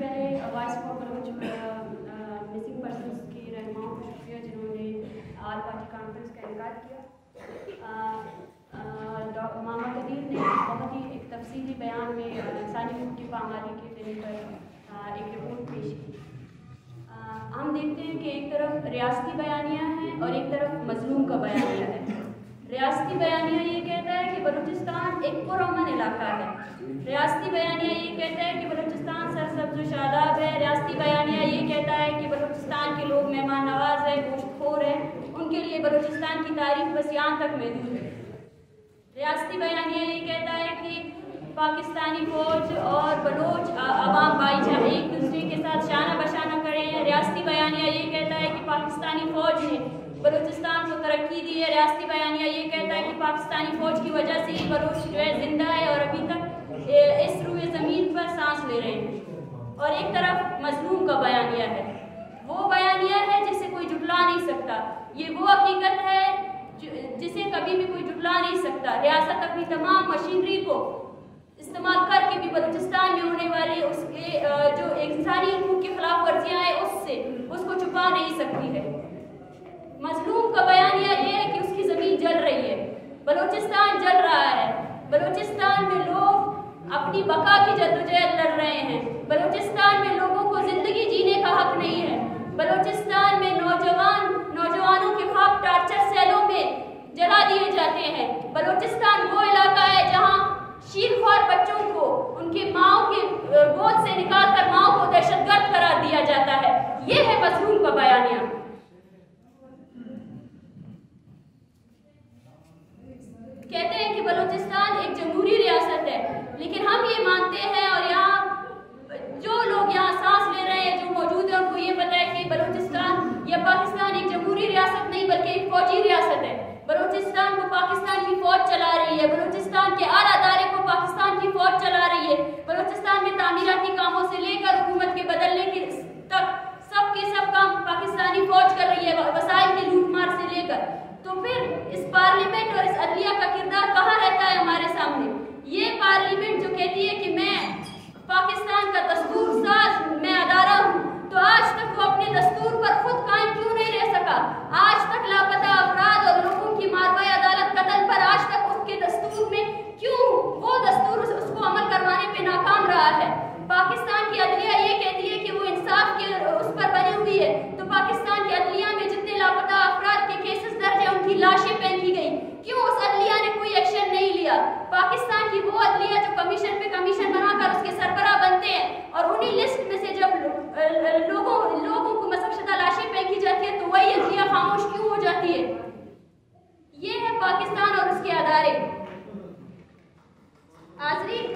पहले voice for Baloch missing persons की रहनुमाओं को शुक्रिया जिन्होंने ऑल पार्टी कॉन्फ्रेंस का इनकार किया। मामा कदीर ने बहुत ही एक तफसीली बयान में इंसानी हकूक़ की पामाली के देने पर एक रिपोर्ट पेश की। हम देखते हैं कि एक तरफ रियासती बयानिया है और एक तरफ मजलूम का बयानिया है। रियासती बयानिया ये कहता है कि बलूचिस्तान एक पुरअमन इलाका है। रियासती बयानिया ये कहता है कि बलूचिस्तान सरसब्ज़ शादाब है। रियासती बयानिया ये कहता है कि बलूचिस्तान के लोग मेहमान नवाज है, गोश्तखोर है, उनके लिए बलूचिस्तान की तारीफ बस यहाँ तक महदूद है। रियासती बयानिया ये कहता है कि पाकिस्तानी फौज और बलोच अवाम भाईचारा एक दूसरे के साथ शाना बशाना खड़े हैं। रियासती बयानिया ये कहता है कि पाकिस्तानी फौज ने बलूचिस्तान को तरक्की दी है। रियासती बयानिया ये कहता है कि पाकिस्तानी फौज की वजह से ही बलोच जो है जिंदा है और अभी तक इस रूए ज़मीन पर सांस ले रहे हैं। और एक तरफ मजलूम का बयानिया है, वो बयानिया है जिसे कोई जुटला नहीं सकता। ये वो हकीकत है जिसे कभी भी कोई जुटला नहीं सकता। रियासत अपनी तमाम मशीनरी को इस्तेमाल करके भी बलूचिस्तान में होने वाले उसके जो इंसानी हकूक़ के खिलाफ वर्जियाँ हैं उसको छुपा नहीं सकती है। मजलूम का बयानिया ये है कि उसकी ज़मीन जल रही है, बलूचिस्तान जल रहा है। बलूचिस्तान में लोग अपनी बका की जद्दोजहद लड़ रहे हैं। बलूचिस्तान में लोगों को ज़िंदगी जीने का हक नहीं है। बलूचिस्तान में नौजवानों के ख्वाब टार्चर सेलों में जला दिए जाते हैं। बलूचिस्तान वो इलाका है जहाँ शीरख्वार बच्चों को उनकी माओ की गोद से निकालकर माओ को दहशतगर्द करार दिया जाता है। ये है मजलूम का बयानिया। कहते हैं कि बलूचिस्तान एक जमहूरी रियासत है, लेकिन हम ये मानते हैं और यहाँ जो लोग यहाँ सांस ले रहे हैं, जो मौजूद है, उनको ये पता है कि बलूचिस्तान या पाकिस्तान एक जमहूरी रियासत नहीं बल्कि एक फौजी रियासत है। बलूचिस्तान को पाकिस्तान की फौज चला रही है। बलूचिस्तान के आला अदारे को पाकिस्तान की फौज चला रही है। बलूचिस्तान में तामीराती कामों से लेकर हुकूमत के बदलने के तक सब के सब काम पाकिस्तानी फौज कर रही है, वसाइल की लूटमार से लेकर। तो फिर इस पार्लियामेंट और इस अदलिया का किरदार कहाँ रहता है हमारे सामने? ये पार्लियामेंट जो कहती है कि मैं पाकिस्तान का दस्तूर साज मैं अदारा हूँ, तो आज तक वो अपने दस्तूर पर खुद कायम क्यों नहीं रह सका? आज तक लापता अफराद और लोगों की मारवाई अदालत कत्ल पर आज तक उसके दस्तूर में क्यों वो दस्तूर उसको अमल करवाने पे नाकाम रहा है? पाकिस्तान की अदलिया ये कहती है कि वो इंसाफ के उस पर बनी हुई है, तो पाकिस्तान की अदलिया में जितने लापता अफराद के केसेस दर्ज है उनकी लाशें फेंकी गई, क्यों उस अदलिया ने कोई एक्शन नहीं लिया? पाकिस्तान की वो अदलिया जो कमीशन पे कमीशन बनाकर उसके सरबराह बनते हैं और उन्हीं लिस्ट में से जब लोगों को मसबशुदा लाशें फेंकी जाती है तो वही अदलिया खामोश क्यों हो जाती है? ये है पाकिस्तान और उसके अदारे। हाज़रीन,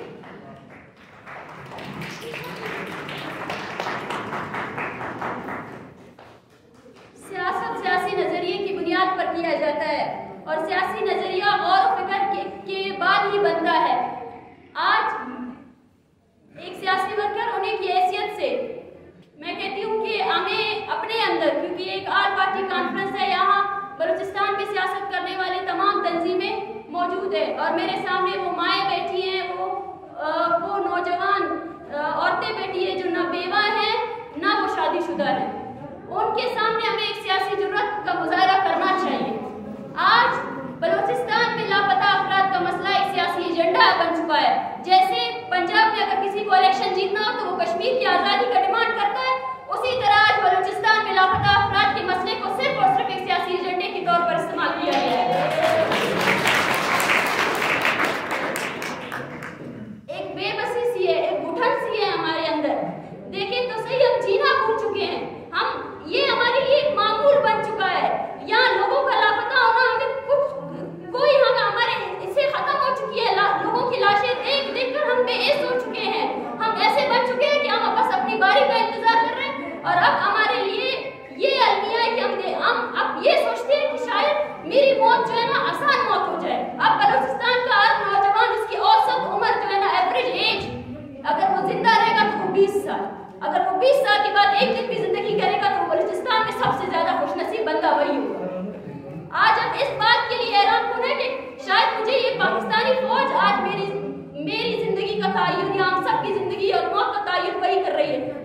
सियासत सियासी नजरिए की बुनियाद पर किया जाता है और सियासी नजरिया गौर और फिक्र के बाद ही बनता है। आज एक सियासी वर्कर होने की हैसियत से मैं कहती हूँ कि हमें अपने अंदर, क्योंकि एक ऑल पार्टी कॉन्फ्रेंस है, यहाँ बलूचिस्तान में सियासत करने वाली तमाम तंजीमें मौजूद है और मेरे सामने वो माएँ बैठी हैं, वो नौजवान औरतें बैठी है जो ना बेवा हैं ना वो शादीशुदा है। उनके सामने हमें एक सियासी जुर्रत का मुजाहरा करना चाहिए। आज बलूचिस्तान में लापता अफराद का मसला एक सियासी एजेंडा बन चुका है। जैसे पंजाब में अगर किसी को इलेक्शन जीतना हो तो वो कश्मीर की आज़ादी का डिमांड करता है, उसी तरह आज बलूचिस्तान में लापता अफराद के मसले को सिर्फ और सिर्फ एक सियासी एजेंडे के तौर पर इस्तेमाल किया गया है। एक बेबसी सी है, एक घुटन सी है हमारे अंदर। देखें तो सही, हम जीना भूल चुके हैं। ये हमारे लिए एक मामूल बन चुका है। यहाँ लोगों का लापता होना हमें हमारे इससे खत्म हो चुकी है। लोगों की लाशें देख कर हम बेइज्जत हो चुके हैं। हम ऐसे बन चुके हैं कि हम बस अपनी बारी का इंतजार कर रहे हैं और अब हमारे लिए ये अलमिया है कि हम अब ये सोचते हैं कि शायद मेरी मौत जो है ना आसान मौत हो जाए। अब बलूचिस्तान का हर नौजवान, उसकी औसत उम्र जो है ना, एवरेज एज, अगर वो जिंदा रहेगा तो वो 20 साल, अगर वो 20 साल के बाद एक दिन भी जिंदगी करेगा तो बलूचिस्तान में सबसे ज्यादा खुशनसीब बंदा वही होगा। आज हम इस बात के लिए हैरान कौन है कि शायद मुझे ये पाकिस्तानी फौज आज मेरी जिंदगी का तायुन या हम सबकी जिंदगी और मौत का तायुन वही कर रही है।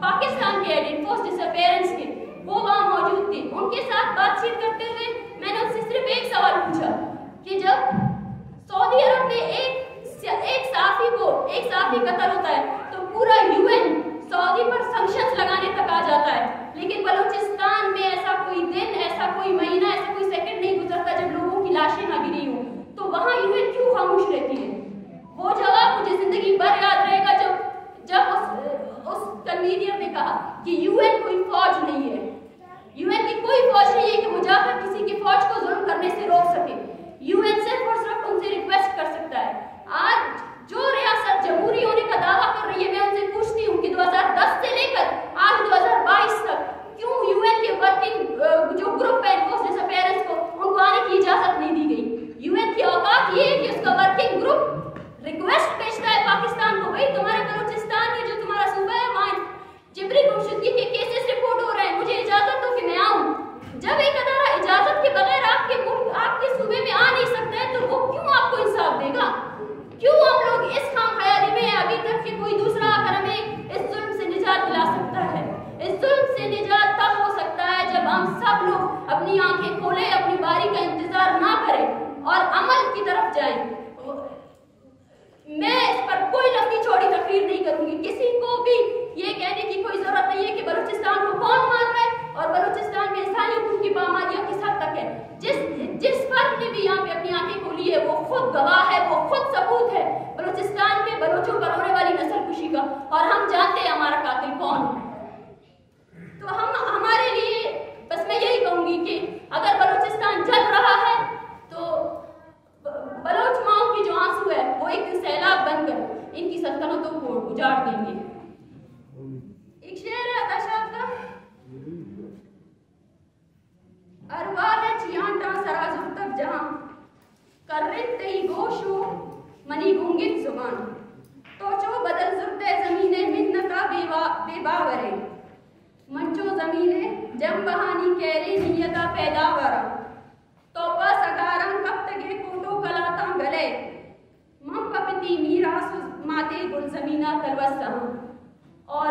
पाकिस्तान के एनफोर्स डिसअपेयरेंस के, वो वहाँ मौजूद थे। उनके साथ बातचीत करते हुए मैंने उनसे सिर्फ एक सवाल पूछा कि जब सऊदी अरब में एक साफी कत्ल होता है तो पूरा यूएन सऊदी पर सैंक्शंस लगाने तक आ जाता है, लेकिन बलूचिस्तान में ऐसा कोई दिन, ऐसा कोई महीना, ऐसा कोई सेकंड नहीं गुजरता जब लोगों की लाशें ना गिरी हो। तो वहाँ यूएन क्यों खामोश रहती है? वो जगह मुझे जिंदगी भर याद रहेगा जब उस कन्वीनियर ने कहा कि यूएन कोई फौज नहीं है, यूएन की कोई फौज नहीं है कि वो जाकर किसी की फौज को जुल्म करने से रोक सके। यूएन सिर्फ और सिर्फ उनसे रिक्वेस्ट कर सकता है। आज जो रियासत जमहूरी होने का दावा कर रही है, मैं उनसे पूछती हूँ कि 2010 से लेकर आज 2022 तक क्यों यूएन के वर्किंग जो ग्रुप है एनफोर्स डिसअपेयरेंस को, उनको आने की इजाजत नहीं दी गई? यूएन की औकात ये है कि उसका वर्किंग ग्रुप रिक्वेस्ट भेजता है पाकिस्तान को, भाई तुम्हारे बलूचिस्तान में जो तुम्हारा सूबा है वहाँ जिबरी गुमशुदगी के केसेस रिपोर्ट हो रहे हैं, मुझे इजाजत दो कि मैं आऊँ। जब एक अदारा इजाजत के बगैर आपके सूबे में आ नहीं सकता है तो वो क्यों आपको इंसाफ देगा? क्यों हम लोग इस खाम ख्याली में अभी तक कि कोई दूसरा आकर हमें इस जुल्म से निजात दिला सकता है? इस जुल्म से निजात तब हो सकता है जब हम सब लोग अपनी आंखें खोलें, अपनी बारी का इंतजार ना करें और अमल की तरफ जाएं। मैं इस पर कोई लंबी चौड़ी तकरीर नहीं करूंगी, किसी को भी ये कहने की कोई जरूरत नहीं है कि बलूचिस्तान को कौन मान रहा है और बलूचिस्तान में इंसानी हुकूक की पामालियां किस हद तक है। जिस फर्द ने भी यहाँ पे अपनी आंखें खोली है वो खुद गवाह है, वो खुद सबूत है बलूचिस्तान में बलोचों पर होने वाली नस्लकुशी का, और हम जानते हैं हमारा कातिल कौन है। तो हमारे लिए बस मैं यही कहूंगी कि अगर बलूचिस्तान जल रहा है तो बलोच माओ की जो आंसू है वो एक सैलाब बनकर इनकी सल्तनतों को उजाड़ देंगे। एक शेर है अताशाह का, अरवाह चियांटा सराजुर तक जहां कर्रित तई गोशो मनी गुंगित जुबान तो चो बदल जुर्ते जमीने मिन्नता बेबावरे मंचो जमीने जम बहानी कैरे नियता पैदावारा तोपा सगारम कब तगे कोटो कलाता गले मम पपती मीरास माते गुल जमीना तलवस। और